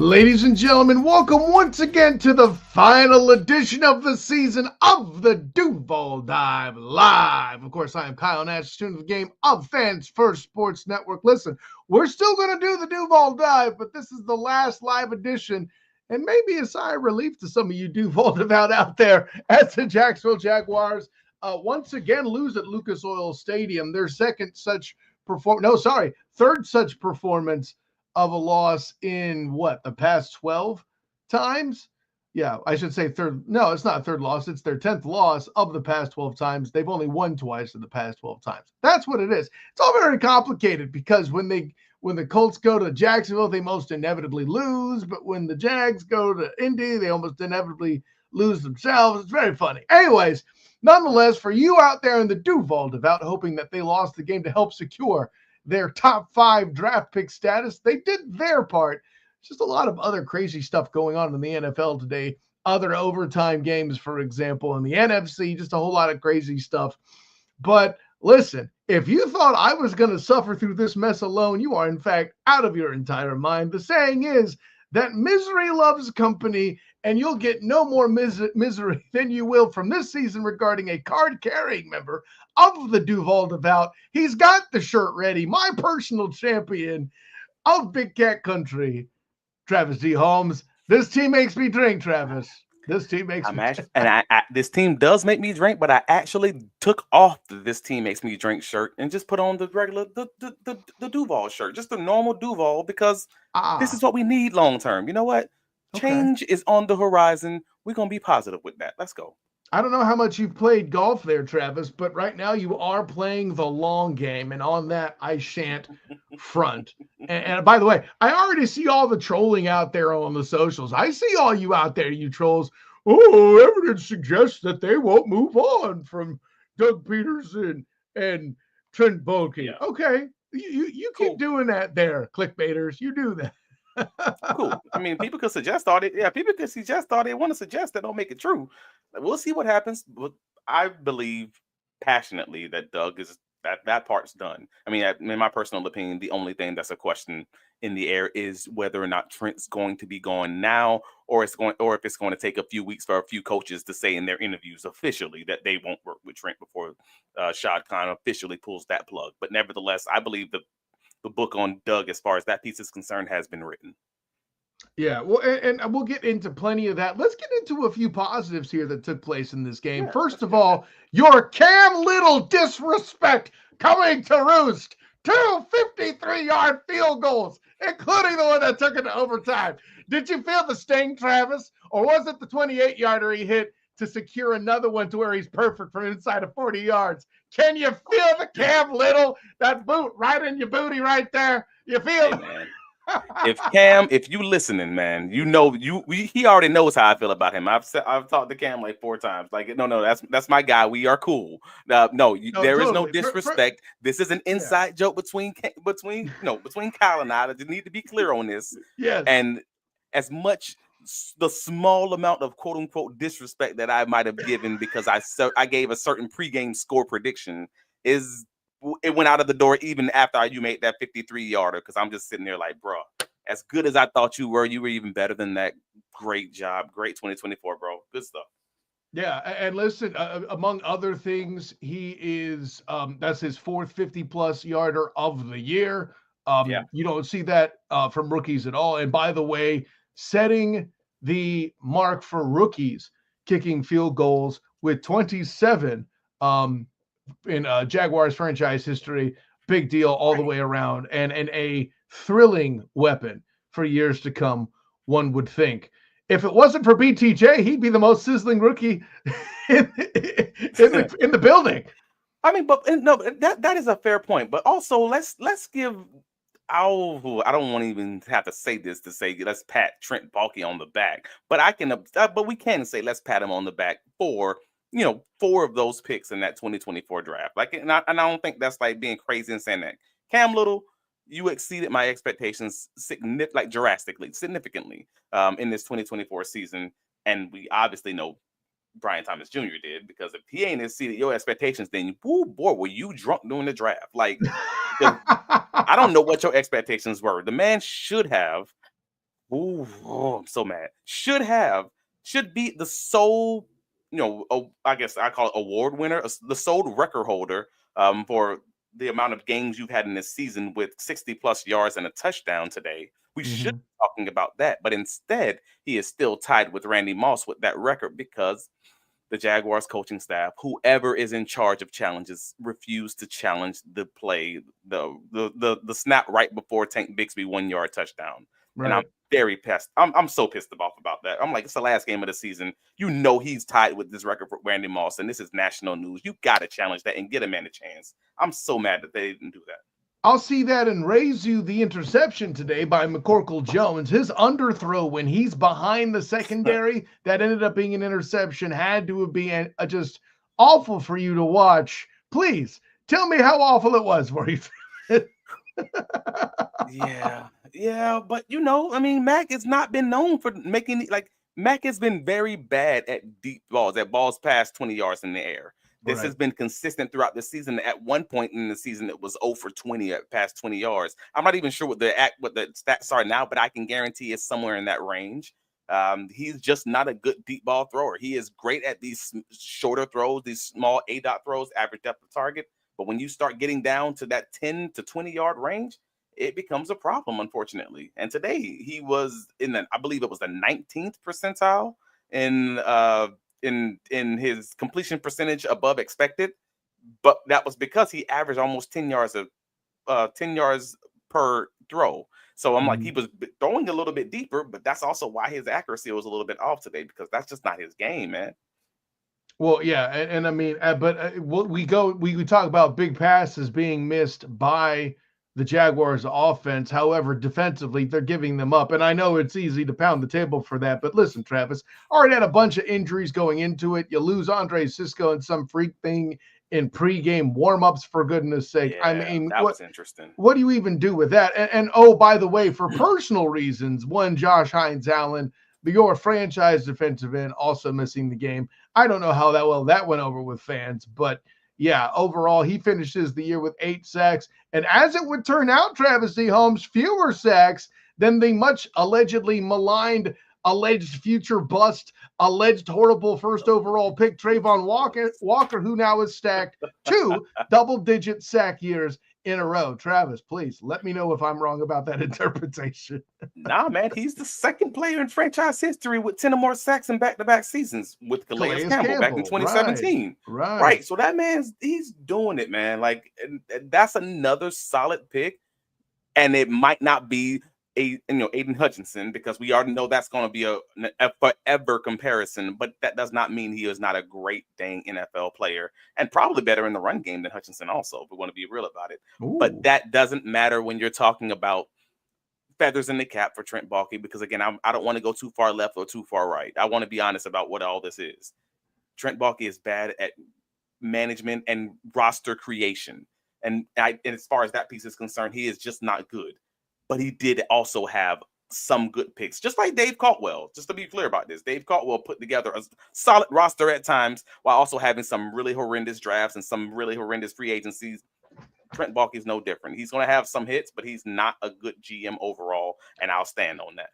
Ladies and gentlemen, welcome once again to the final edition of the season of the Duval Dive Live. Of course, I am Kyle Nash, student of the game of Fans First Sports Network. Listen, we're still going to do the Duval Dive, but this is the last live edition, and maybe a sigh of relief to some of you Duval devout out there as the Jacksonville Jaguars once again lose at Lucas Oil Stadium. Their third such performance of a loss in the past 12 times? Yeah, I should say third. No, it's not a third loss. It's their 10th loss of the past 12 times. They've only won twice in the past 12 times. That's what it is. It's all very complicated because when the Colts go to Jacksonville, they most inevitably lose. But when the Jags go to Indy, they almost inevitably lose themselves. It's very funny. Anyways, nonetheless, for you out there in the Duval devout, hoping that they lost the game to help secure their top 5 draft pick status, they did their part. Just a lot of other crazy stuff going on in the NFL today. Other overtime games, for example, in the NFC, just a whole lot of crazy stuff. But listen, if you thought I was going to suffer through this mess alone, you are in fact out of your entire mind. The saying is that misery loves company, and you'll get no more misery than you will from this season regarding a card-carrying member of the Duval Devout. He's got the shirt ready. My personal champion of Big Cat Country, Travis D. Holmes. This team makes me drink, Travis. This team makes me drink. And this team does make me drink, but I actually took off the "This Team Makes Me Drink" shirt and just put on the regular, the Duval shirt, just the normal Duval, because this is what we need long term. You know what? Change is on the horizon. We're going to be positive with that. Let's go. I don't know how much you've played golf there, Travis, but right now you are playing the long game, and on that I shan't front. And by the way, I already see all the trolling out there on the socials. I see all you out there, you trolls. Oh, evidence suggests that they won't move on from Doug Peterson and Trent Baalke. Yeah. Okay, you keep doing that there, clickbaiters. You do that. Cool. I mean, people could suggest all it. Yeah, people could suggest all they want to suggest that don't make it true. We'll see what happens. I believe passionately that Doug is that part's done. I mean, in my personal opinion, the only thing that's a question in the air is whether or not Trent's going to be gone now, or if it's going to take a few weeks for a few coaches to say in their interviews officially that they won't work with Trent before Shad Khan officially pulls that plug. But nevertheless, I believe the book on Doug, as far as that piece is concerned, has been written. Yeah, well, and we'll get into plenty of that. Let's get into a few positives here that took place in this game. First of all, your Cam Little disrespect coming to roost. 2 53-yard field goals, including the one that took it to overtime. Did you feel the sting, Travis? Or was it the 28-yarder he hit to secure another one to where he's perfect from inside of 40 yards? Can you feel the Cam Little? That boot right in your booty right there. You feel it? If you listening, man, you know he already knows how I feel about him. I've talked to Cam like 4 times. Like, no, that's my guy. We are cool. There is no disrespect. This is an inside joke between Kyle and I. I just need to be clear on this. Yes. And as much the small amount of quote unquote disrespect that I might have given because I gave a certain pregame score prediction it went out of the door even after you made that 53-yarder, because I'm just sitting there like, bro, as good as I thought you were even better than that. Great job. Great 2024, bro. Good stuff. Yeah, and listen, among other things, he is that's his 4th 50-plus yarder of the year. You don't see that from rookies at all. And by the way, setting the mark for rookies kicking field goals with 27 in Jaguars franchise history. Big deal all the way around, and a thrilling weapon for years to come, one would think. If it wasn't for BTJ, he'd be the most sizzling rookie in the building. I mean, but no, that is a fair point. But also, let's give I don't want to even have to say this to say let's pat Trent Baalke on the back, but we can say let's pat him on the back for 4 of those picks in that 2024 draft. Like, and I don't think that's like being crazy and saying that. Cam Little, you exceeded my expectations significantly in this 2024 season, and we obviously know Brian Thomas Jr. did, because if he ain't exceeded your expectations, then were you drunk during the draft? Like, I don't know what your expectations were. The man should have Ooh, oh, I'm so mad. Should be the sole, I guess I call it award winner, the sole record holder for the amount of games you've had in this season with 60 plus yards and a touchdown today. We should Mm-hmm. be talking about that, but instead he is still tied with Randy Moss with that record because the Jaguars coaching staff, whoever is in charge of challenges, refused to challenge the play, the snap right before Tank Bixby 1 yard touchdown. And I'm Right. very pissed. I'm so pissed off about that. I'm like, it's the last game of the season. You know he's tied with this record for Randy Moss, and this is national news. You got to challenge that and get a man a chance. I'm so mad that they didn't do that. I'll see that and raise you the interception today by McCorkle Jones. His underthrow when he's behind the secondary that ended up being an interception had to have been just awful for you to watch. Please tell me how awful it was for you. Yeah, but I mean, Mac has not been known for making Mac has been very bad at deep balls, at balls past 20 yards in the air. This Right. has been consistent throughout the season. At one point in the season, it was 0 for 20 at past 20 yards. I'm not even sure what the stats are now, but I can guarantee it's somewhere in that range. He's just not a good deep ball thrower. He is great at these shorter throws, these small A-dot throws, average depth of target. But when you start getting down to that 10 to 20 yard range, it becomes a problem, unfortunately. And today he was I believe it was the 19th percentile in his completion percentage above expected. But that was because he averaged almost 10 yards per throw. So I'm like, he was throwing a little bit deeper, but that's also why his accuracy was a little bit off today, because that's just not his game, man. Well, yeah, and I mean, but we talk about big passes being missed by the Jaguars' offense. However, defensively, they're giving them up, and I know it's easy to pound the table for that. But listen, Travis, already had a bunch of injuries going into it. You lose Andre Cisco and some freak thing in pregame warmups, for goodness sake. I Yeah, mean, that was interesting. what do you even do with that? And oh, by the way, for personal reasons, one Josh Hines Allen, your franchise defensive end, also missing the game. I don't know how that went over with fans, but yeah, overall, he finishes the year with 8 sacks. And as it would turn out, Travis D. Holmes, fewer sacks than the much allegedly maligned, alleged future bust, alleged horrible first overall pick, Trayvon Walker, who now is stacked 2 double-digit sack years in a row. Travis, please let me know if I'm wrong about that interpretation. Nah, man, he's the second player in franchise history with 10 or more sacks in back-to-back seasons with Calais Campbell back in 2017. Right. So that he's doing it, man. Like, and that's another solid pick. And it might not be Aiden Hutchinson, because we already know that's going to be a forever comparison, but that does not mean he is not a great dang NFL player, and probably better in the run game than Hutchinson also, if we want to be real about it. Ooh. But that doesn't matter when you're talking about feathers in the cap for Trent Baalke, because again, I don't want to go too far left or too far right. I want to be honest about what all this is. Trent Baalke is bad at management and roster creation. And as far as that piece is concerned, he is just not good. But he did also have some good picks, just like Dave Caldwell. Just to be clear about this, Dave Caldwell put together a solid roster at times while also having some really horrendous drafts and some really horrendous free agencies. Trent Baalke is no different. He's going to have some hits, but he's not a good GM overall, and I'll stand on that.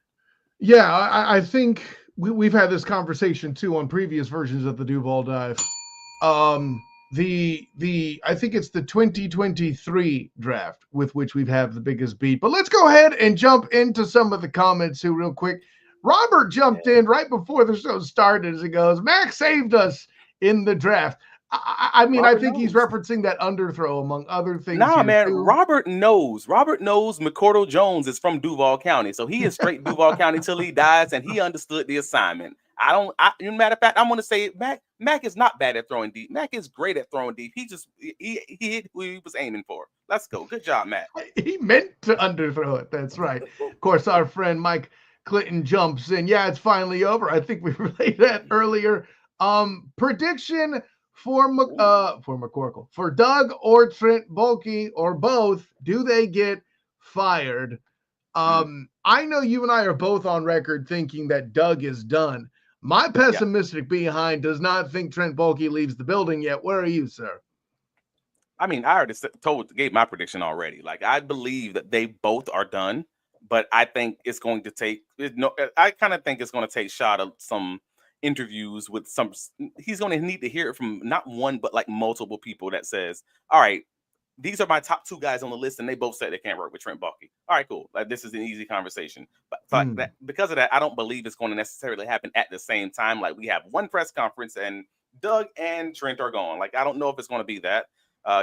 Yeah, I think we've had this conversation too on previous versions of the Duval Dive. I think it's the 2023 draft with which we've had the biggest beat. But let's go ahead and jump into some of the comments here real quick. Robert jumped in right before the show started as he goes, Max saved us in the draft. I mean, Robert I think he's referencing that underthrow among other things. Nah, man, too. Robert knows McCordle Jones is from Duval County. So he is straight Duval County till he dies, and he understood the assignment. Matter of fact, I'm going to say Mac is not bad at throwing deep. Mac is great at throwing deep. He hit who he was aiming for. Let's go. Good job, Mac. He meant to underthrow it. That's right. Of course, our friend Mike Clinton jumps in. Yeah, it's finally over. I think we relayed that earlier. Prediction for McCorkle, for Doug or Trent Baalke or both, do they get fired? I know you and I are both on record thinking that Doug is done. My pessimistic behind does not think Trent Baalke leaves the building yet. Where are you, sir? I mean, I already gave my prediction already. Like, I believe that they both are done. But I think it's going to take I kind of think it's going to take shot of some interviews with some. He's going to need to hear it from not one but like multiple people that says, all right, these are my top two guys on the list, and they both said they can't work with Trent Baalke. All right, cool. Like, this is an easy conversation. But that, because of that, I don't believe it's going to necessarily happen at the same time. Like, we have one press conference and Doug and Trent are gone. Like, I don't know if it's going to be that.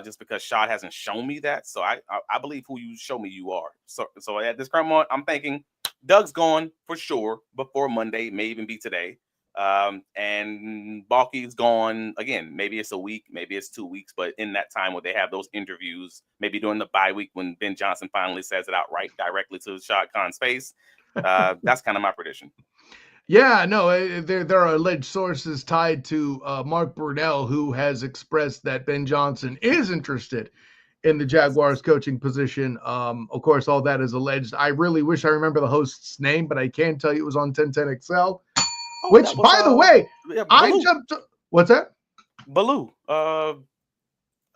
Just because Shad hasn't shown me that. So I believe who you show me you are. So at this current moment, I'm thinking Doug's gone for sure before Monday, may even be today. And Baalke's gone again. Maybe it's a week, maybe it's 2 weeks, but in that time where they have those interviews, maybe during the bye week when Ben Johnson finally says it outright directly to Shad Khan's face. That's kind of my prediction. Yeah, no, there are alleged sources tied to Mark Brunell, who has expressed that Ben Johnson is interested in the Jaguars coaching position. Of course, all that is alleged. I really wish I remember the host's name, but I can tell you it was on 1010XL. Which, by the way, I jumped. What's that? Baloo. I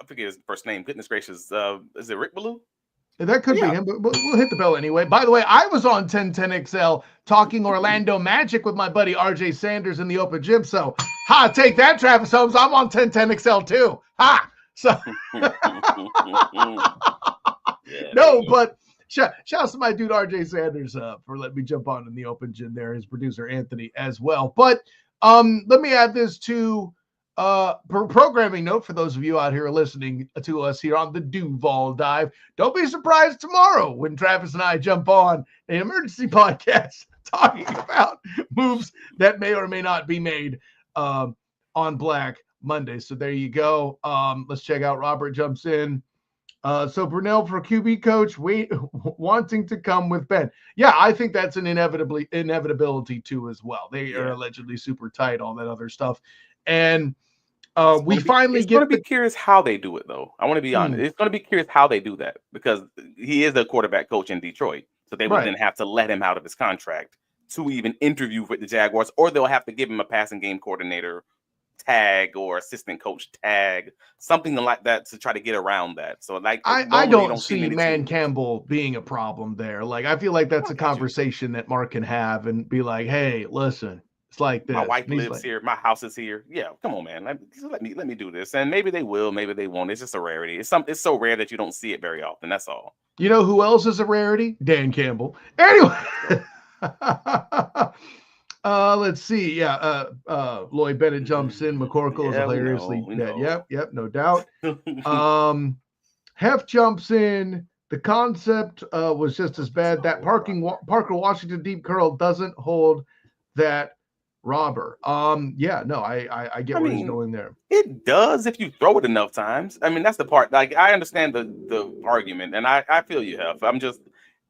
forget his first name. Goodness gracious. Is it Rick Baloo? That could be him, but we'll hit the bell anyway. By the way, I was on 1010XL talking Orlando Magic with my buddy RJ Sanders in the open gym. So, take that, Travis Holmes. I'm on 1010XL too. So, no, but shout out to my dude RJ Sanders for letting me jump on in the open gym there. His producer Anthony as well. But let me add this to programming note for those of you out here listening to us here on the Duval Dive. Don't be surprised tomorrow when Travis and I jump on an emergency podcast talking about moves that may or may not be made on Black Monday. So there you go. Let's check out Robert jumps in. So Brunell for QB coach, wanting to come with Ben. Yeah, I think that's an inevitability too as well. They are allegedly super tight, all that other stuff. And we finally get. It's going to be curious how they do it, though. I want to be honest. It's going to be curious how they do that because he is a quarterback coach in Detroit, so they would then have to let him out of his contract to even interview with the Jaguars, or they'll have to give him a passing game coordinator tag or assistant coach tag, something like that to try to get around that. So, like, I don't see Man Campbell being a problem there. Like, I feel like that's a conversation that Mark can have and be like, "Hey, listen." It's like this. My wife lives here. My house is here. Yeah, come on, man. Let me do this. And maybe they will. Maybe they won't. It's just a rarity. It's so rare that you don't see it very often. That's all. You know who else is a rarity? Dan Campbell. Anyway, let's see. Yeah, Lloyd Bennett jumps in. McCorkle is hilariously dead. Yep, no doubt. Hef jumps in. The concept was just as bad. That Parker Washington deep curl doesn't hold that robber. I get where he's going there. It does if you throw it enough times. I mean, that's the part. Like, I understand the argument, and I feel you have. I'm just,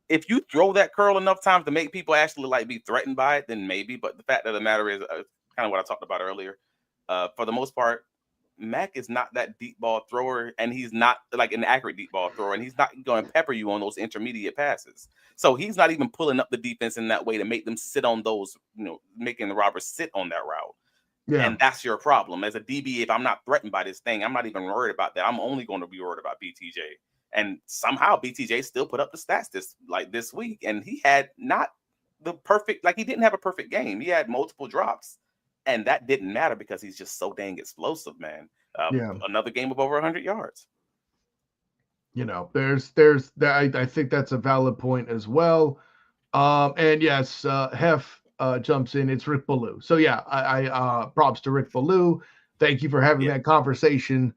if you throw that curl enough times to make people actually like be threatened by it, then maybe. But the fact of the matter is, kind of what I talked about earlier. For the most part, Mac is not that deep ball thrower, and he's not like an accurate deep ball thrower, and he's not going to pepper you on those intermediate passes. So he's not even pulling up the defense in that way to make them sit on those, making the robbers sit on that route. Yeah. And that's your problem. As a DB, if I'm not threatened by this thing, I'm not even worried about that. I'm only going to be worried about BTJ. And somehow BTJ still put up the stats this week, and he had not the perfect, like, he didn't have a perfect game. He had multiple drops. And that didn't matter because he's just so dang explosive, man. Another game of over 100 yards. There's I think that's a valid point as well. And yes, Hef jumps in. It's Rick Ballou. So yeah, I props to Rick Ballou. Thank you for having that conversation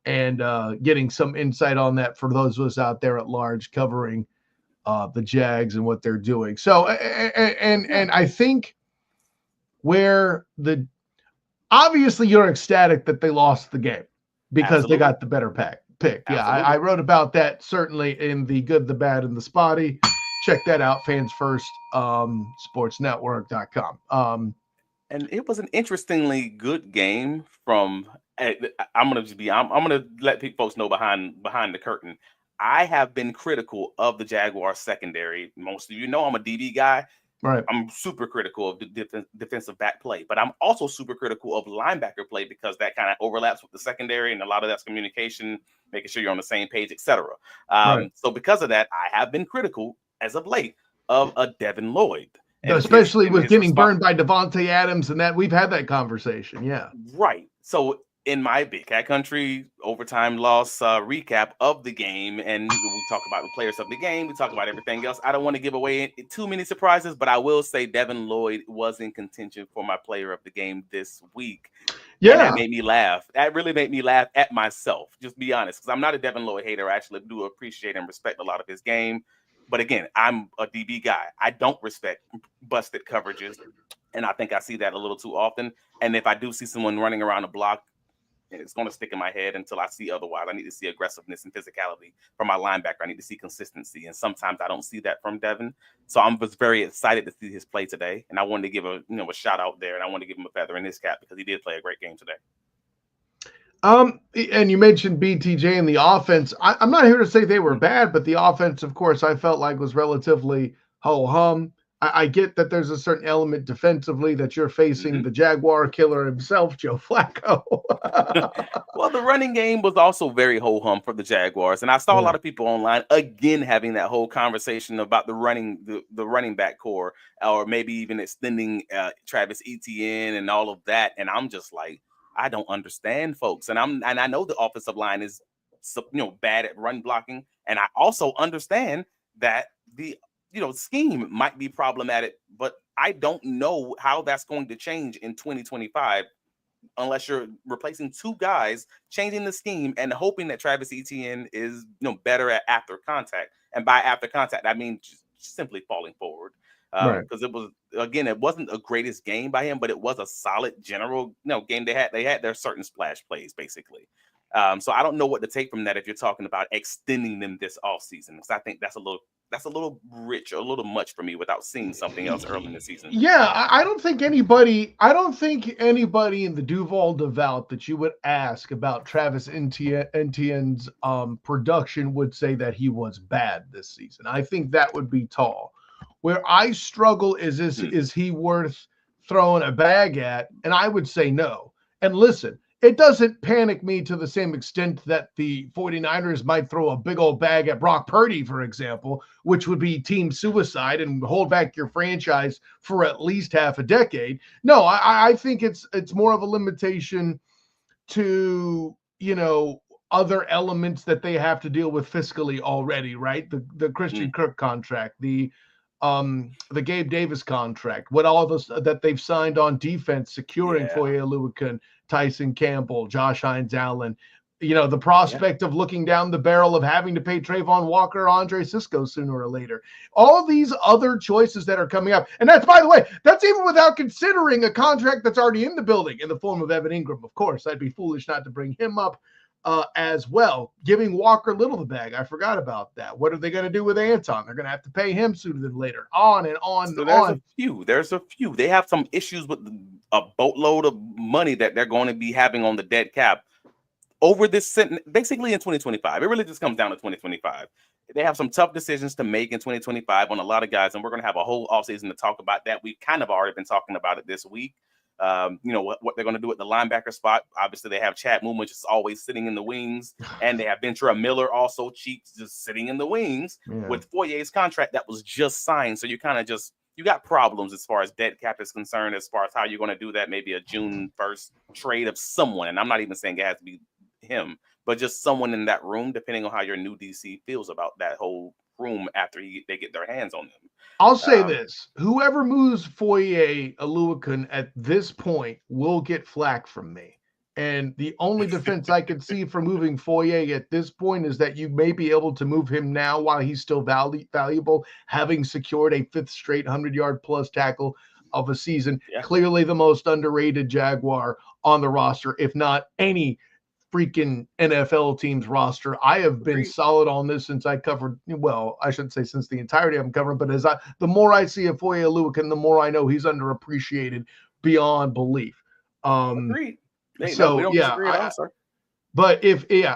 and getting some insight on that for those of us out there at large covering the Jags and what they're doing. So and I think where obviously you're ecstatic that they lost the game because they got the better pick. Yeah, I wrote about that certainly in the Good, the Bad, and the Spotty. Check that out, Fans First, sportsnetwork.com. And it was an interestingly good game from. I'm gonna let folks know behind the curtain. I have been critical of the Jaguars secondary. Most of you know I'm a DB guy. Right. I'm super critical of the defensive back play, but I'm also super critical of linebacker play because that kind of overlaps with the secondary, and a lot of that's communication, making sure you're on the same page, etc. So because of that, I have been critical as of late. of a Devin Lloyd. And especially with getting response. burned by Devontae Adams, and that we've had that conversation. Yeah. Right. So in my Big Cat Country overtime loss recap of the game, and we talk about the players of the game, we talk about everything else. I don't want to give away too many surprises, but I will say Devin Lloyd was in contention for my player of the game this week. Yeah. And that made me laugh. That really made me laugh at myself, just be honest, because I'm not a Devin Lloyd hater. I actually do appreciate and respect a lot of his game. But again, I'm a DB guy. I don't respect busted coverages. And I think I see that a little too often. And if I do see someone running around the block, it's going to stick in my head until I see otherwise. I need to see aggressiveness and physicality from my linebacker. I need to see consistency. And sometimes I don't see that from Devin. So I was very excited to see his play today. And I wanted to give a shout out there. And I wanted to give him a feather in his cap because he did play a great game today. And you mentioned BTJ and the offense. I'm not here to say they were bad, but the offense, of course, I felt like was relatively ho-hum. I get that there's a certain element defensively that you're facing the Jaguar killer himself, Joe Flacco. Well, the running game was also very ho-hum for the Jaguars. And I saw a lot of people online, again, having that whole conversation about the running back core, or maybe even extending Travis Etienne and all of that. And I'm just like, I don't understand, folks. And I know the offensive line is bad at run blocking. And I also understand that the scheme might be problematic, but I don't know how that's going to change in 2025 unless you're replacing two guys, changing the scheme, and hoping that Travis Etienne is better at after contact. And by after contact, I mean just simply falling forward. Because it wasn't a greatest game by him, but it was a solid general game. They had their certain splash plays basically. So I don't know what to take from that if you're talking about extending them this offseason, because I think that's a little rich, a little much for me without seeing something else early in the season. Yeah, I don't think anybody in the Duval devout that you would ask about Travis Etienne's production would say that he was bad this season. I think that would be tall. Where I struggle is he worth throwing a bag at? And I would say no. And listen, it doesn't panic me to the same extent that the 49ers might throw a big old bag at Brock Purdy, for example, which would be team suicide and hold back your franchise for at least half a decade. No, I think it's more of a limitation to, other elements that they have to deal with fiscally already, right? The Christian Kirk contract, the Gabe Davis contract, what all those that they've signed on defense, securing Foye Oluokun, Tyson Campbell, Josh Hines Allen, the prospect of looking down the barrel of having to pay Trayvon Walker, Andre Cisco sooner or later. All these other choices that are coming up. And that's, by the way, that's even without considering a contract that's already in the building in the form of Evan Ingram. Of course, I'd be foolish not to bring him up as well. Giving Walker Little the bag. I forgot about that. What are they going to do with Anton? They're going to have to pay him sooner than later. On and on so and there's on. There's a few. They have some issues with a boatload of money that they're going to be having on the dead cap over this, basically in 2025. It really just comes down to 2025. They have some tough decisions to make in 2025 on a lot of guys, and we're going to have a whole offseason to talk about that. We've kind of already been talking about it this week. What they're going to do at the linebacker spot. Obviously, they have Chad Muma just always sitting in the wings, and they have Ventura Miller also cheeks just sitting in the wings with Foye's contract that was just signed. So you got problems as far as dead cap is concerned, as far as how you're going to do that. Maybe a June 1st trade of someone, and I'm not even saying it has to be him, but just someone in that room, depending on how your new DC feels about that whole room after they get their hands on them. I'll say this: whoever moves Foye Oluokun at this point will get flack from me. And the only defense I could see for moving Foye at this point is that you may be able to move him now while he's still valuable, having secured a fifth straight 100-yard plus tackle of a season. Yeah. Clearly the most underrated Jaguar on the roster, if not any freaking NFL team's roster. I have been solid on this since I covered, well, I shouldn't say since the entirety I'm covering, but the more I see of Foye Oluokun, the more I know he's underappreciated beyond belief. Agreed. We don't disagree at all, sir. But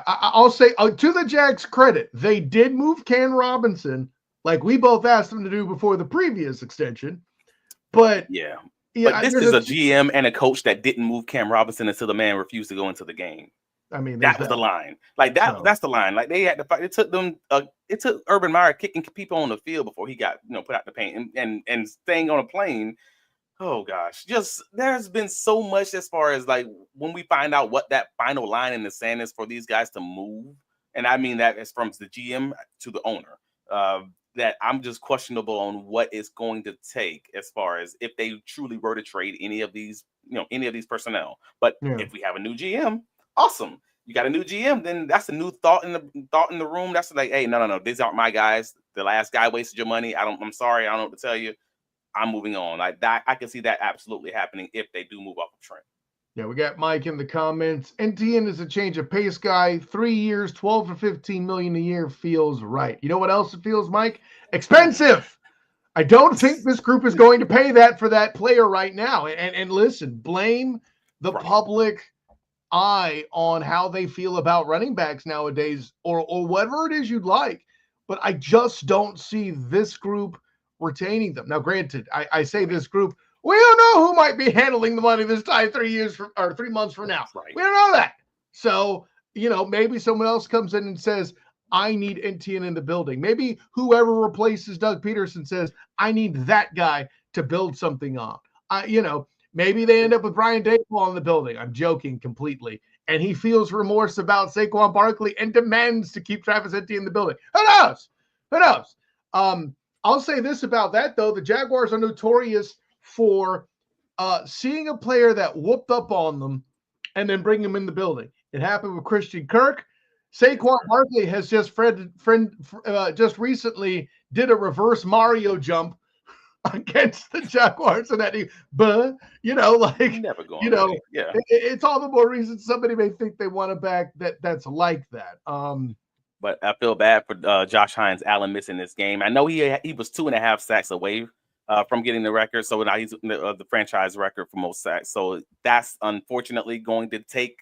I'll say to the Jags' credit, they did move Ken Robinson like we both asked them to do before the previous extension. But but this is a GM and a coach that didn't move Cam Robinson until the man refused to go into the game. I mean, that was the line. Like that's the line. Like they had to fight. It took them. It took Urban Meyer kicking people on the field before he got put out the paint and staying on a plane. Oh gosh, just there's been so much as far as like when we find out what that final line in the sand is for these guys to move, and I mean that is from the GM to the owner. That I'm just questionable on what it's going to take as far as if they truly were to trade any of these, any of these personnel. But if we have a new GM, awesome. You got a new GM, then that's a new thought in the room. That's like, hey, no, these aren't my guys. The last guy wasted your money. I'm sorry. I don't know what to tell you. I'm moving on. Like that, I can see that absolutely happening if they do move off of Trent. Yeah, we got Mike in the comments. NTN is a change of pace guy. 3 years, 12 to 15 million a year feels right. You know what else it feels, Mike? Expensive. I don't think this group is going to pay that for that player right now. And listen, blame the public eye on how they feel about running backs nowadays, or whatever it is you'd like. But I just don't see this group retaining them. Now, granted, I say this group, we don't know who might be handling the money this time 3 months from now. Right. We don't know that. So, maybe someone else comes in and says, I need NTN in the building. Maybe whoever replaces Doug Peterson says, I need that guy to build something on. Maybe they end up with Brian Daboll in the building. I'm joking completely. And he feels remorse about Saquon Barkley and demands to keep Travis Etienne in the building. Who knows? I'll say this about that, though. The Jaguars are notorious for seeing a player that whooped up on them and then bring him in the building. It happened with Christian Kirk. Saquon Barkley has just just recently did a reverse Mario jump against the Jaguars, and that never going. It's all the more reason somebody may think they want a back that's like that. But I feel bad for Josh Allen missing this game. I know he was 2.5 sacks away from getting the record, so now he's the franchise record for most sacks. So that's unfortunately going to take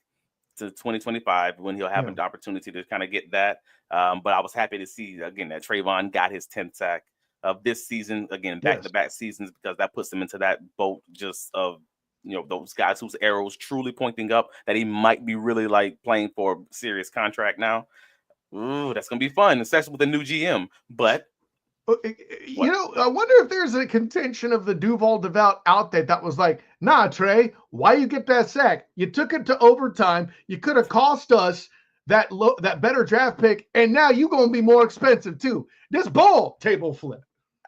to 2025 when he'll have an opportunity to kind of get that. But I was happy to see again that Trayvon got his 10th sack of this season, again back-to-back seasons, because that puts him into that boat just of those guys whose arrows truly pointing up, that he might be really like playing for a serious contract now. Ooh, that's gonna be fun, especially with the new GM. But I wonder if there's a contention of the Duval Devout out there that was like, nah, Trey, why you get that sack? You took it to overtime. You could have cost us that better draft pick, and now you're gonna be more expensive too. This ball table flip.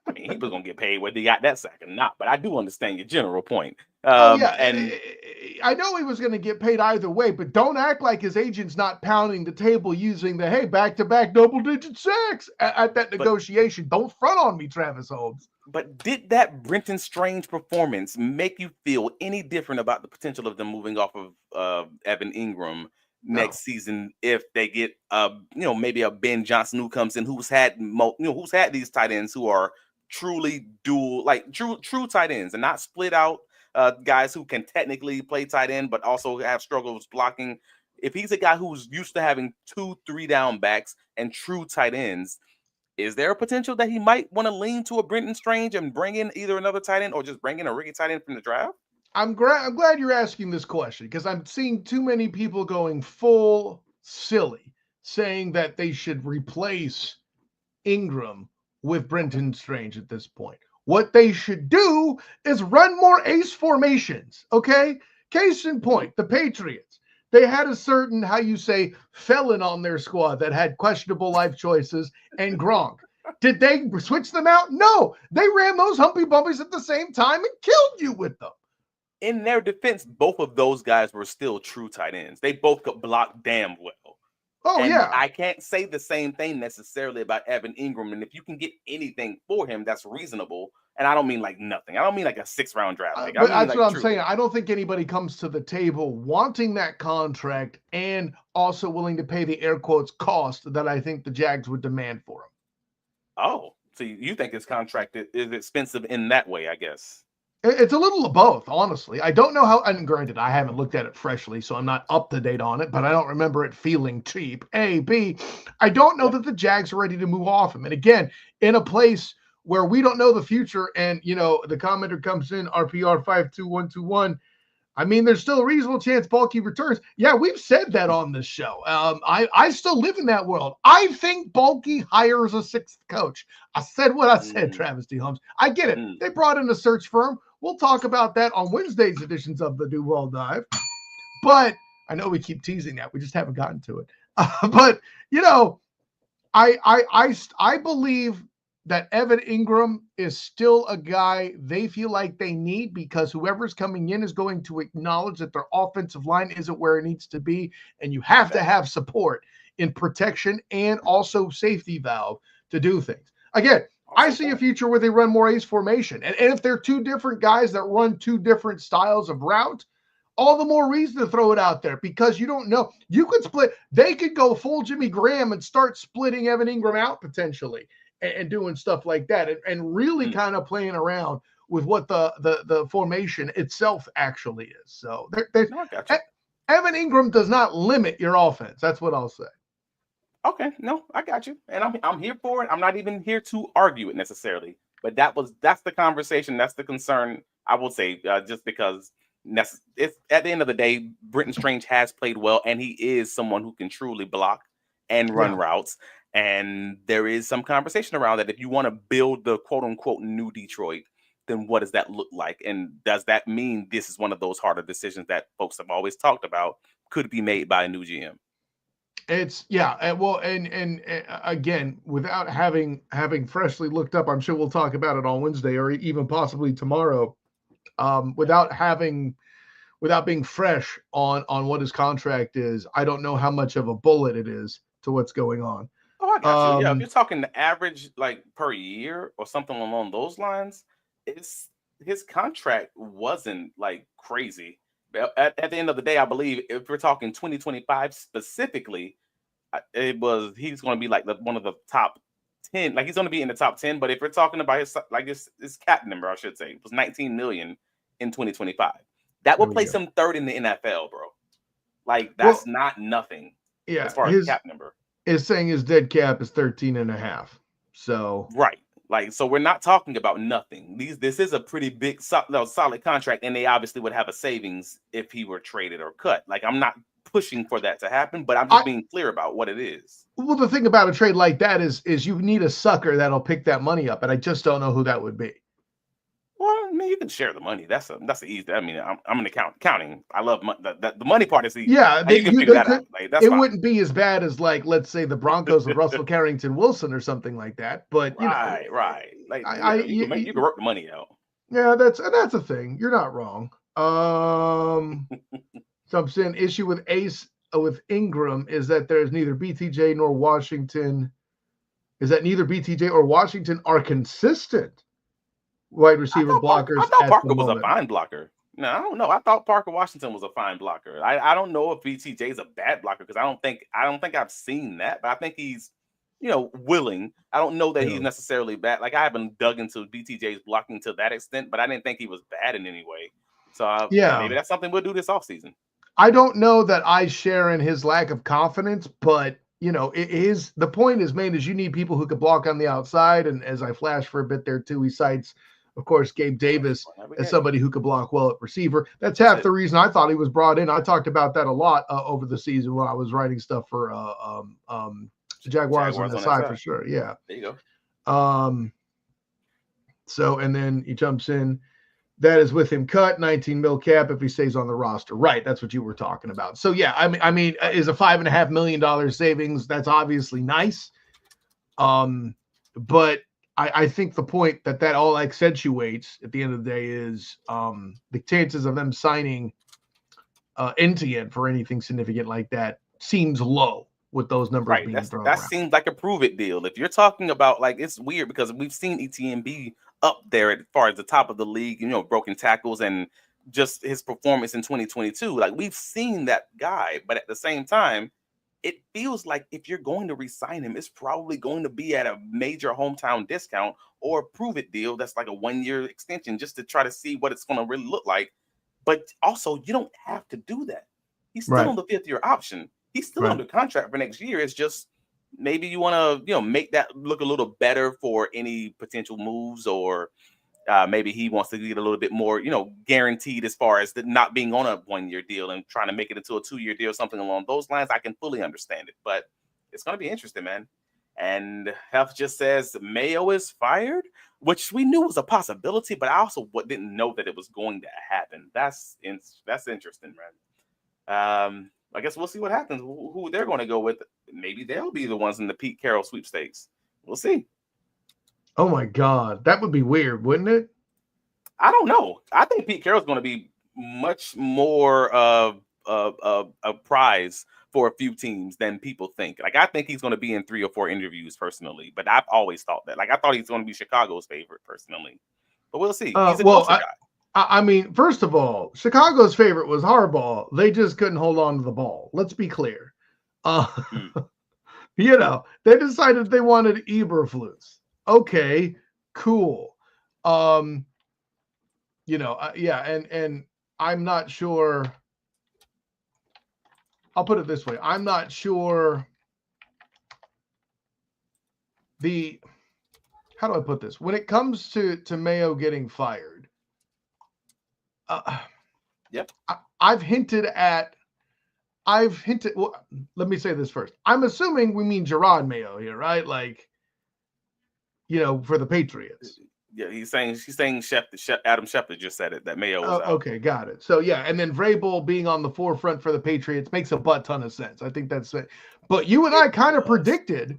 I mean, he was gonna get paid whether he got that sack or not. But I do understand your general point. And I know he was going to get paid either way, but don't act like his agent's not pounding the table using the back-to-back double-digit sacks at that negotiation. Don't front on me, Travis Holmes. But did that Brenton Strange performance make you feel any different about the potential of them moving off of Evan Ingram next season if they get maybe a Ben Johnson who comes in who's had these tight ends who are truly dual, like true tight ends and not split out guys who can technically play tight end but also have struggles blocking. If he's a guy who's used to having 2-3 down backs and true tight ends, is there a potential that he might want to lean to a Brenton Strange and bring in either another tight end or just bring in a rookie tight end from the draft? I'm glad you're asking this question, because I'm seeing too many people going full silly saying that they should replace Ingram with Brenton Strange at this point. What they should do is run more ace formations, okay? Case in point, the Patriots. They had a certain, felon on their squad that had questionable life choices, and Gronk. Did they switch them out? No. They ran those humpy bumpies at the same time and killed you with them. In their defense, both of those guys were still true tight ends. They both could block damn well. I can't say the same thing necessarily about Evan Ingram. And if you can get anything for him that's reasonable, and I don't mean like nothing. I don't mean like a 6th-round draft pick. That's what I'm saying. I don't think anybody comes to the table wanting that contract and also willing to pay the air quotes cost that I think the Jags would demand for him. Oh, so you think his contract is expensive in that way, I guess. It's a little of both, honestly. I don't know how, and granted, I haven't looked at it freshly, so I'm not up to date on it, but I don't remember it feeling cheap. A, B, I don't know that the Jags are ready to move off him. And again, in a place where we don't know the future, and, the commenter comes in, RPR 52121, I mean, there's still a reasonable chance Bulky returns. Yeah, we've said that on this show. I still live in that world. I think Bulky hires a sixth coach. I said what I said, Travis D. Holmes. I get it. They brought in a search firm. We'll talk about that on Wednesday's editions of the Duval Dive. But I know we keep teasing that. We just haven't gotten to it. But, you know, I believe that Evan Ingram is still a guy they feel like they need, because whoever's coming in is going to acknowledge that their offensive line isn't where it needs to be. And you have to have support in protection and also safety valve to do things. Again, I see a future where they run more ace formation. And if they're two different guys that run two different styles of route, all the more reason to throw it out there, because you don't know. You could split. They could go full Jimmy Graham and start splitting Evan Ingram out potentially and doing stuff like that, and really kind of playing around with what the formation itself actually is. So Evan Ingram does not limit your offense. That's what I'll say. Okay, no, I got you, and I'm here for it. I'm not even here to argue it necessarily, but that's the conversation. That's the concern. I will say, just because it's at the end of the day, Brenton Strange has played well, and he is someone who can truly block and run routes. And there is some conversation around that. If you want to build the quote unquote new Detroit, then what does that look like? And does that mean this is one of those harder decisions that folks have always talked about could be made by a new GM? It's and again, without having freshly looked up, I'm sure we'll talk about it on Wednesday or even possibly tomorrow. Without being fresh on what his contract is, I don't know how much of a bullet it is to what's going on. Oh, I got you. Yeah, if you're talking the average like per year or something along those lines, his contract wasn't like crazy. At the end of the day, I believe if we're talking 2025 specifically, he's going to be like one of the top 10. Like he's going to be in the top 10. But if we're talking about his cap number, I should say, it was 19 million in 2025. That would place him third in the NFL, bro. Like that's not nothing. Yeah, as far as cap number. Is saying his dead cap is 13.5. So right, like so we're not talking about nothing. This is a pretty big solid contract, and they obviously would have a savings if he were traded or cut. Like I'm not pushing for that to happen, but I'm just being clear about what it is. Well, the thing about a trade like that is you need a sucker that'll pick that money up, and I just don't know who that would be. Well, I mean, you can share the money. That's the easy. I mean, I'm in counting. I love money. The money part is easy. Yeah, you can figure that out. Like, that's it wouldn't be as bad as like, let's say the Broncos with Russell Carrington Wilson or something like that. But right. Like you can work the money out. Yeah, that's a thing. You're not wrong. So I'm saying issue with Ingram is that there's neither BTJ nor Washington. Is that neither BTJ or Washington are consistent wide receiver blockers. I thought Parker was a fine blocker. No, I don't know. I thought Parker Washington was a fine blocker. I don't know if BTJ is a bad blocker because I don't think I've seen that, but I think he's willing. I don't know that he's necessarily bad. Like I haven't dug into BTJ's blocking to that extent, but I didn't think he was bad in any way. So maybe that's something we'll do this offseason. I don't know that I share in his lack of confidence, but the point is made is you need people who can block on the outside. And as I flash for a bit there too, he cites, of course, Gabe Davis as somebody who could block well at receiver. That's half the reason I thought he was brought in. I talked about that a lot over the season when I was writing stuff for Jaguars on the side for sure. Yeah. There you go. So, and then he jumps in. That is with him cut, 19 mil cap if he stays on the roster. Right. That's what you were talking about. So, yeah, I mean, is a $5.5 million savings. That's obviously nice. But I think the point that all accentuates at the end of the day is the chances of them signing Etienne for anything significant like that seems low with those numbers being thrown around. That seems like a prove it deal. If you're talking about it's weird because we've seen Etienne be up there as far as the top of the league, broken tackles and just his performance in 2022. Like we've seen that guy, but at the same time, it feels like if you're going to re-sign him, it's probably going to be at a major hometown discount or a prove it deal that's like a 1-year extension just to try to see what it's going to really look like. But also, you don't have to do that. He's still on the 5th-year option. He's still under contract for next year. It's just maybe you want to, make that look a little better for any potential moves or Maybe he wants to get a little bit more, guaranteed as far as not being on a 1-year deal and trying to make it into a 2-year deal, something along those lines. I can fully understand it, but it's going to be interesting, man. And Health just says Mayo is fired, which we knew was a possibility, but I also didn't know that it was going to happen. That's interesting, man. I guess we'll see what happens. Who they're going to go with? Maybe they'll be the ones in the Pete Carroll sweepstakes. We'll see. Oh my God, that would be weird, wouldn't it? I don't know. I think Pete Carroll's going to be much more of a prize for a few teams than people think. Like, I think he's going to be in 3 or 4 interviews personally, but I've always thought that. Like, I thought he's going to be Chicago's favorite personally, but we'll see. He's a culture guy. I mean, first of all, Chicago's favorite was Harbaugh. They just couldn't hold on to the ball. Let's be clear. They decided they wanted Eberflus. Okay, cool. And I'm not sure. I'll put it this way. I'm not sure how do I put this? When it comes to Mayo getting fired, yep. I've hinted, well, let me say this first. I'm assuming we mean Gerard Mayo here, right? Like, for the Patriots. Yeah, she's saying Adam Schefter just said it, that Mayo was out. Okay, got it. So yeah, and then Vrabel being on the forefront for the Patriots makes a butt ton of sense. I think that's it. But you and I kind of predicted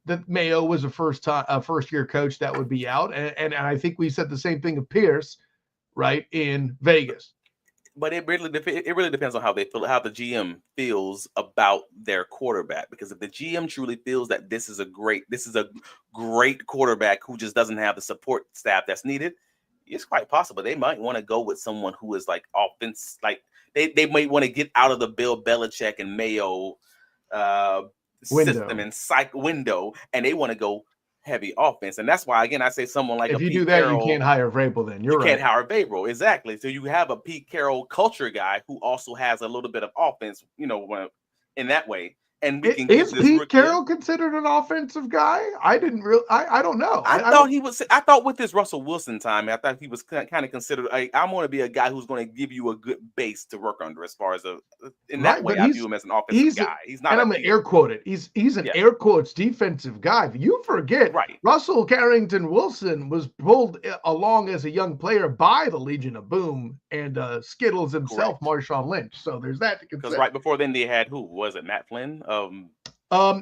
that Mayo was a first-year coach that would be out, and I think we said the same thing of Pierce, right, in Vegas. But it really depends on how they feel, how the GM feels about their quarterback. Because if the GM truly feels that this is a great quarterback who just doesn't have the support staff that's needed, it's quite possible they might want to go with someone who is like offense. Like they might want to get out of the Bill Belichick and Mayo system and psych window, and they want to go heavy offense. And that's why, again, I say someone like if you Pete do that, Carroll, you can't hire Vrabel. Then you can't hire Vrabel, exactly. So you have a Pete Carroll culture guy who also has a little bit of offense, in that way. And we can is Pete Carroll considered an offensive guy? I didn't really. I don't know. I thought he was. I thought with his Russell Wilson time, I thought he was kind of considered. I'm going to be a guy who's going to give you a good base to work under, as far as in that way. I view him as an offensive guy. He's not. And I'm going to air quote it. He's an air quotes defensive guy. You forget, right? Russell Carrington Wilson was pulled along as a young player by the Legion of Boom and Skittles himself, Marshawn Lynch. So there's that to consider. Because right before then they had who was it? Matt Flynn.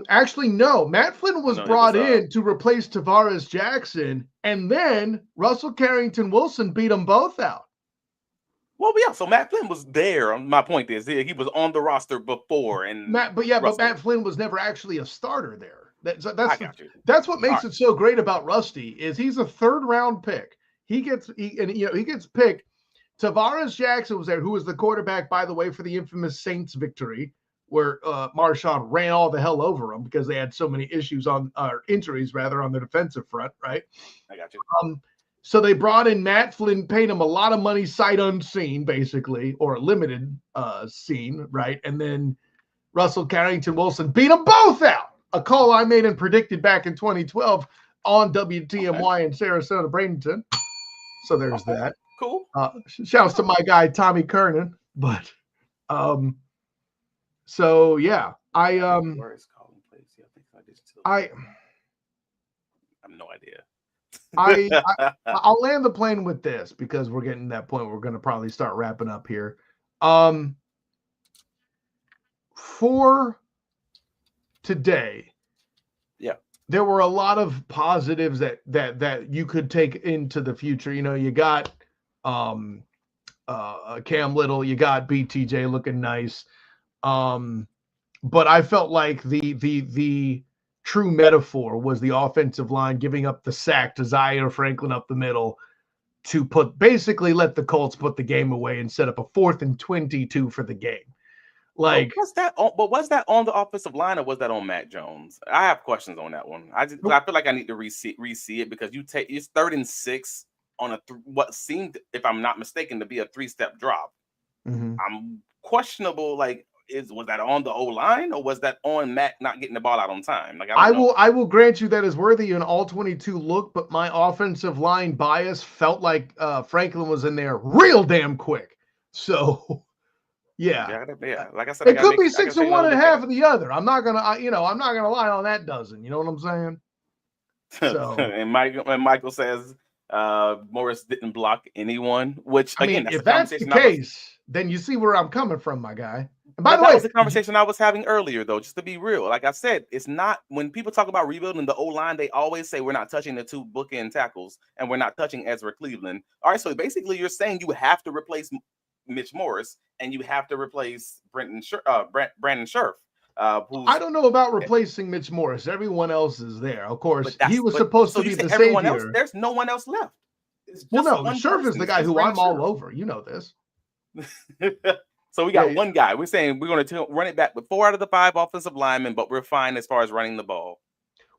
Actually, no. Matt Flynn was brought in to replace Tavares Jackson, and then Russell Carrington Wilson beat them both out. Well, yeah. So Matt Flynn was there. My point is, he was on the roster before, and but Matt Flynn was never actually a starter there. That's what makes it so great about Rusty is he's a 3rd round pick. He gets picked. Tavares Jackson was there, who was the quarterback, by the way, for the infamous Saints victory, where Marshawn ran all the hell over them because they had so many issues injuries on the defensive front, right? I got you. So they brought in Matt Flynn, paid him a lot of money, sight unseen, basically, or a limited scene, right? And then Russell Carrington Wilson beat them both out. A call I made and predicted back in 2012 on WTMY in Sarasota, Bradenton. So there's that. Cool. Shouts to my guy Tommy Kernan, but so yeah, I have no idea. I'll land the plane with this because we're getting to that point where we're going to probably start wrapping up here. For today, there were a lot of positives that you could take into the future. You got Cam Little, you got BTJ looking nice. But I felt like the true metaphor was the offensive line giving up the sack to Zaire Franklin up the middle to basically let the Colts put the game away and set up a 4th and 22 for the game. Like, was that on the offensive line, or was that on Matt Jones? I have questions on that one. I feel like I need to re-see it because it's 3rd and 6 on what seemed, if I'm not mistaken, to be a 3-step drop. Mm-hmm. I'm questionable. Like, was that on the O-line or was that on Matt not getting the ball out on time? Like I don't know. I will grant you that is worthy an all 22 look, but my offensive line bias felt like Franklin was in there real damn quick. So yeah, like I said, it could be 6 of one and half of the other. I'm not gonna lie on that dozen. You know what I'm saying? So and Michael says Morris didn't block anyone, which again, if that's the case, then you see where I'm coming from, my guy. And by the way, that was the conversation I was having earlier, though. Just to be real, like I said, it's not when people talk about rebuilding the O-line, they always say we're not touching the 2 bookend tackles and we're not touching Ezra Cleveland. All right, so basically, you're saying you have to replace Mitch Morris and you have to replace Brandon Scherf. I don't know about replacing Mitch Morris. Everyone else is there. Of course, he was supposed to be the everyone savior. Else, there's no one else left. Scherf is the guy who I'm all over. You know this. So we got one guy. We're saying we're going to run it back with 4 out of the 5 offensive linemen, but we're fine as far as running the ball.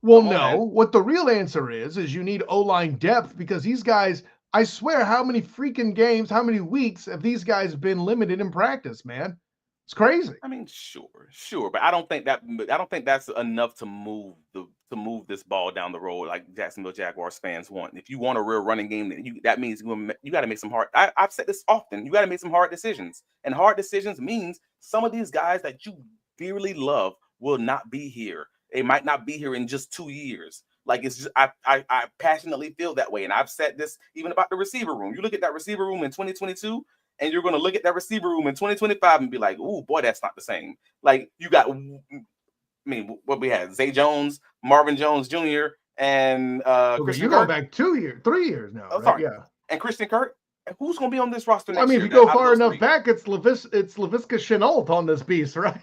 Well, no. What the real answer is you need O-line depth because these guys, I swear, how many freaking games, how many weeks have these guys been limited in practice, man? It's crazy. I mean, sure, but I don't think that's enough to move this ball down the road like Jacksonville Jaguars fans want. If you want a real running game, that means you got to make some hard. I've said this often. You got to make some hard decisions, and hard decisions means some of these guys that you dearly love will not be here. They might not be here in just 2 years. Like it's just I passionately feel that way, and I've said this even about the receiver room. You look at that receiver room in 2022. And you're going to look at that receiver room in 2025 and be like, "Ooh, boy, that's not the same." Like you got, what we had: Zay Jones, Marvin Jones Jr., and Christian. You're going back 3 years now. Oh, right? sorry. Yeah. And Christian Kirk. And who's going to be on this roster next year? If you go far enough back, it's Laviska Shenault on this beast, right?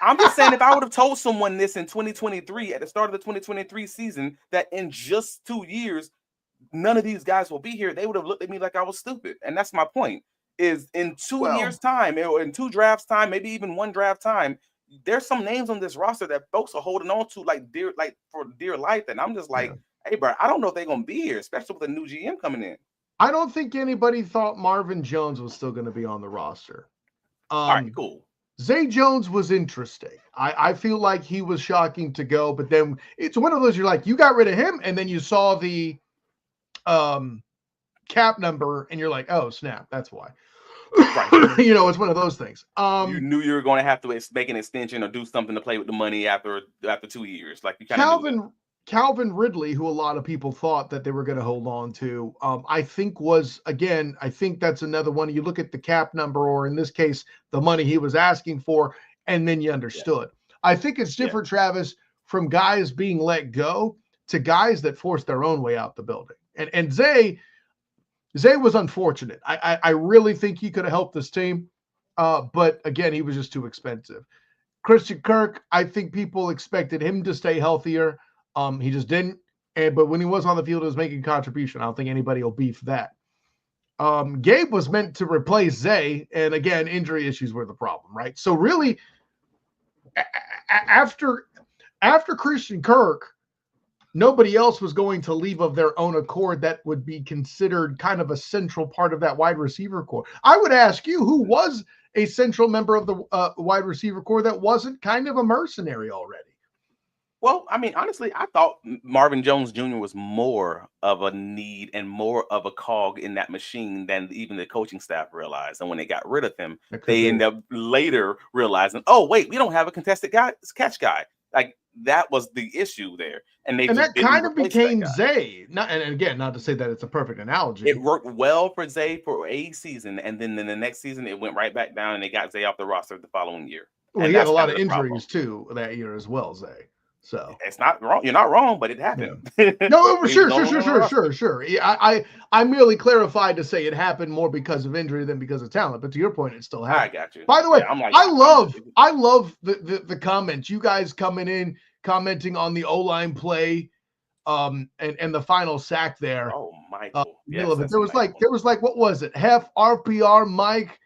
I'm just saying, if I would have told someone this in 2023 at the start of the 2023 season, that in just 2 years, none of these guys will be here, they would have looked at me like I was stupid. And that's my point. Is in 2 years' time, or in 2 drafts time, maybe even 1 draft time, there's some names on this roster that folks are holding on to for dear life. And I'm just like, hey, bro, I don't know if they're gonna be here, especially with a new GM coming in. I don't think anybody thought Marvin Jones was still going to be on the roster. All right, cool. Zay Jones was interesting. I feel like he was shocking to go, but then it's one of those you're like, you got rid of him, and then you saw the cap number, and you're like, oh snap, that's why. Right. It's one of those things. You knew you were going to have to make an extension or do something to play with the money after 2 years. Like you Calvin Ridley, who a lot of people thought that they were going to hold on to, I think that's another one. You look at the cap number, or in this case, the money he was asking for, and then you understood. Yeah. I think it's different, Travis, from guys being let go to guys that forced their own way out the building. And Zay was unfortunate. I really think he could have helped this team. But again, he was just too expensive. Christian Kirk, I think people expected him to stay healthier. He just didn't. But when he was on the field, he was making a contribution. I don't think anybody will beef that. Gabe was meant to replace Zay. And again, injury issues were the problem, right? So really, after Christian Kirk, nobody else was going to leave of their own accord that would be considered kind of a central part of that wide receiver core. I would ask you, who was a central member of the wide receiver core that wasn't kind of a mercenary already? Well, I mean, honestly, I thought Marvin Jones Jr. was more of a need and more of a cog in that machine than even the coaching staff realized. And when they got rid of him, they ended up later realizing, oh, wait, we don't have a contested catch guy. Like, that was the issue there. And that kind of became Zay. And again, not to say that it's a perfect analogy. It worked well for Zay for a season. And then in the next season, it went right back down and they got Zay off the roster the following year. Well, he had a lot of injuries, too, that year as well, Zay. So it's not wrong. You're not wrong, but it happened. Yeah. No, sure. I merely clarified to say it happened more because of injury than because of talent. But to your point, it still happened. I got you. By the way, I love the comments. You guys commenting on the O-line play, and the final sack there. Oh, Michael. There was like what was it? Hef, RPR, Mike.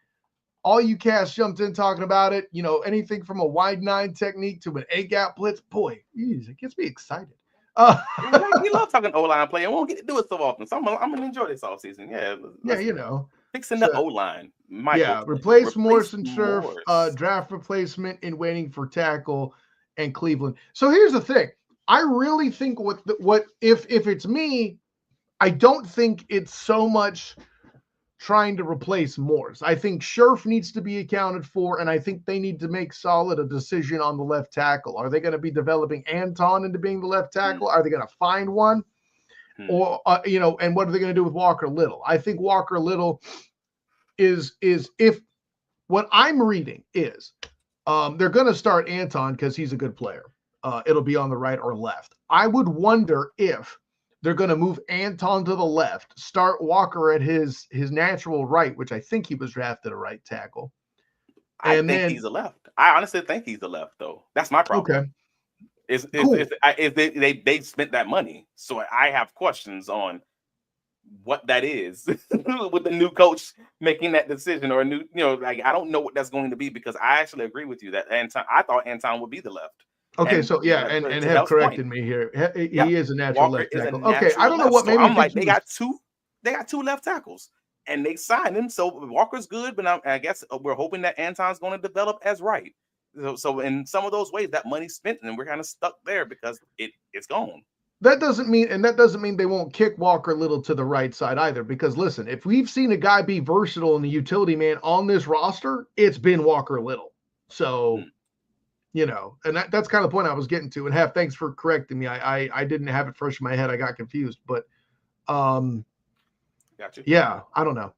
All you cats jumped in talking about it. Anything from a wide 9 technique to an A-gap blitz. Boy, geez, it gets me excited. We love talking O-line play, and we won't get to do it so often. So I'm going to enjoy this offseason. Yeah. Fixing the O-line. Yeah, replace Morse and Surf, draft replacement in waiting for tackle, and Cleveland. So here's the thing. I really think if it's me, I don't think it's so much trying to replace Morse. I think Scherf needs to be accounted for, and I think they need to make solid a decision on the left tackle. Are they going to be developing Anton into being the left tackle? Are they going to find one? Or, and what are they going to do with Walker Little? I think Walker Little is if what I'm reading is they're going to start Anton because he's a good player. It'll be on the right or left. I would wonder if they're going to move Anton to the left, start Walker at his natural right, which I think he was drafted a right tackle. I think he's a left. I honestly think he's a left, though. That's my problem. Okay. If they spent that money, so I have questions on what that is with the new coach making that decision, or a new, I don't know what that's going to be, because I actually agree with you that I thought Anton would be the left. Okay, and, so yeah, and have corrected me here. He is a natural left tackle. Okay, I don't know what made me think they got two left tackles, and they signed him. So Walker's good, but I guess we're hoping that Anton's going to develop as right. So in some of those ways, that money's spent, and we're kind of stuck there because it's gone. That doesn't mean they won't kick Walker Little to the right side either. Because listen, if we've seen a guy be versatile and the utility man on this roster, it's been Walker Little. So, and that's kind of the point I was getting to. And thanks for correcting me. I didn't have it fresh in my head. I got confused, but gotcha. Yeah, I don't know.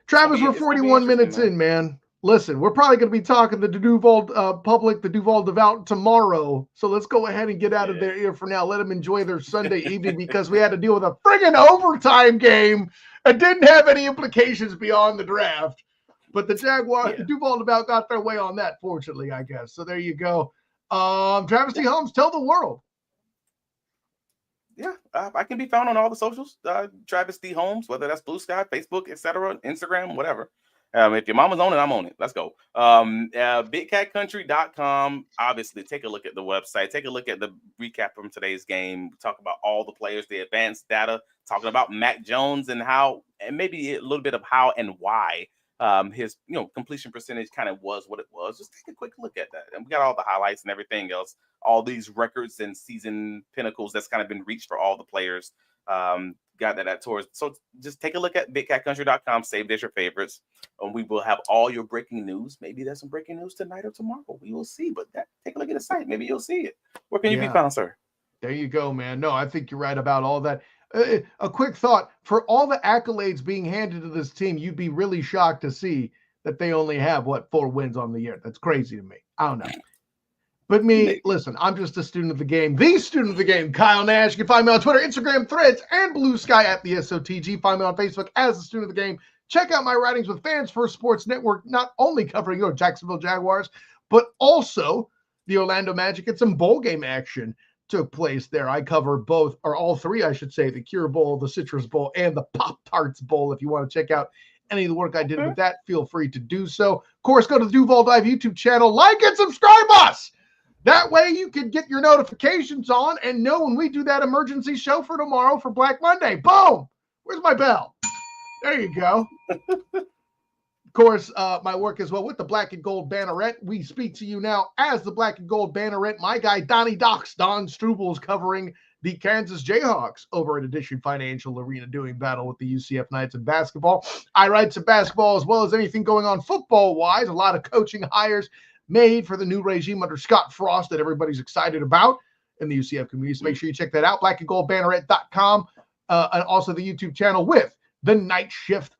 Travis, we're 41 minutes in, man. Listen, we're probably going to be talking to the Duval public, the Duval Devout tomorrow. So let's go ahead and get out of their ear for now. Let them enjoy their Sunday evening, because we had to deal with a friggin' overtime game and didn't have any implications beyond the draft. But the Jaguars, the Duval Devout got their way on that, fortunately, I guess. So there you go. Travis D. Holmes, tell the world. Yeah, I can be found on all the socials. Travis D. Holmes, whether that's Blue Sky, Facebook, etc., Instagram, whatever. If your mama's on it, I'm on it. Let's go. BigCatCountry.com. Obviously, take a look at the website. Take a look at the recap from today's game. Talk about all the players, the advanced data. Talking about Mac Jones and how, and maybe a little bit of how and why his completion percentage kind of was what it was. Just take a quick look at that. And we got all the highlights and everything else. All these records and season pinnacles that's kind of been reached for all the players. Got that at tours. So just take a look at BigCatCountry.com. Save as your favorites. And we will have all your breaking news. Maybe there's some breaking news tonight or tomorrow. We will see. But take a look at the site. Maybe you'll see it. Where can you be found, sir? There you go, man. No, I think you're right about all that. A quick thought. For all the accolades being handed to this team, you'd be really shocked to see that they only have, 4 wins on the year. That's crazy to me. I don't know. But listen, I'm just a student of the game. The student of the game, Kyle Nash. You can find me on Twitter, Instagram, Threads, and Blue Sky at the SOTG. Find me on Facebook as the student of the game. Check out my writings with Fans First Sports Network, not only covering your Jacksonville Jaguars, but also the Orlando Magic, and some bowl game action took place there. I cover both, or all three, I should say, the Cure Bowl, the Citrus Bowl, and the Pop-Tarts Bowl. If you want to check out any of the work I did with that, feel free to do so. Of course, go to the Duval Dive YouTube channel, like and subscribe us. That way you can get your notifications on and know when we do that emergency show for tomorrow for Black Monday. Boom! Where's my bell? There you go. Of course, my work as well with the Black and Gold Banneret. We speak to you now as the Black and Gold Banneret. My guy, Donnie Docs, Don Struble, is covering the Kansas Jayhawks over at Edition Financial Arena, doing battle with the UCF Knights in basketball. I write some basketball as well as anything going on football-wise. A lot of coaching hires made for the new regime under Scott Frost that everybody's excited about in the UCF community. So make sure you check that out, blackandgoldbanneret.com, and also the YouTube channel with the Night Shift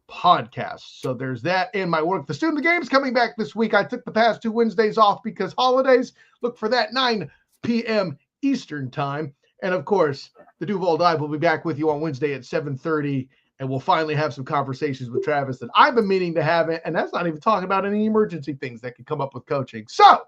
podcast. So there's that in my work. The Student of the Game is coming back this week. I took the past 2 Wednesdays off because holidays. Look for that 9 p.m. Eastern time. And of course, the Duval Dive will be back with you on Wednesday at 7:30. And we'll finally have some conversations with Travis that I've been meaning to have it. And that's not even talking about any emergency things that could come up with coaching. So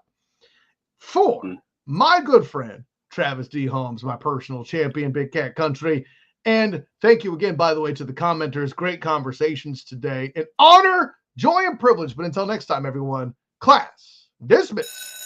for my good friend, Travis D. Holmes, my personal champion, Big Cat Country. And thank you again, by the way, to the commenters. Great conversations today. An honor, joy, and privilege. But until next time, everyone, class dismissed.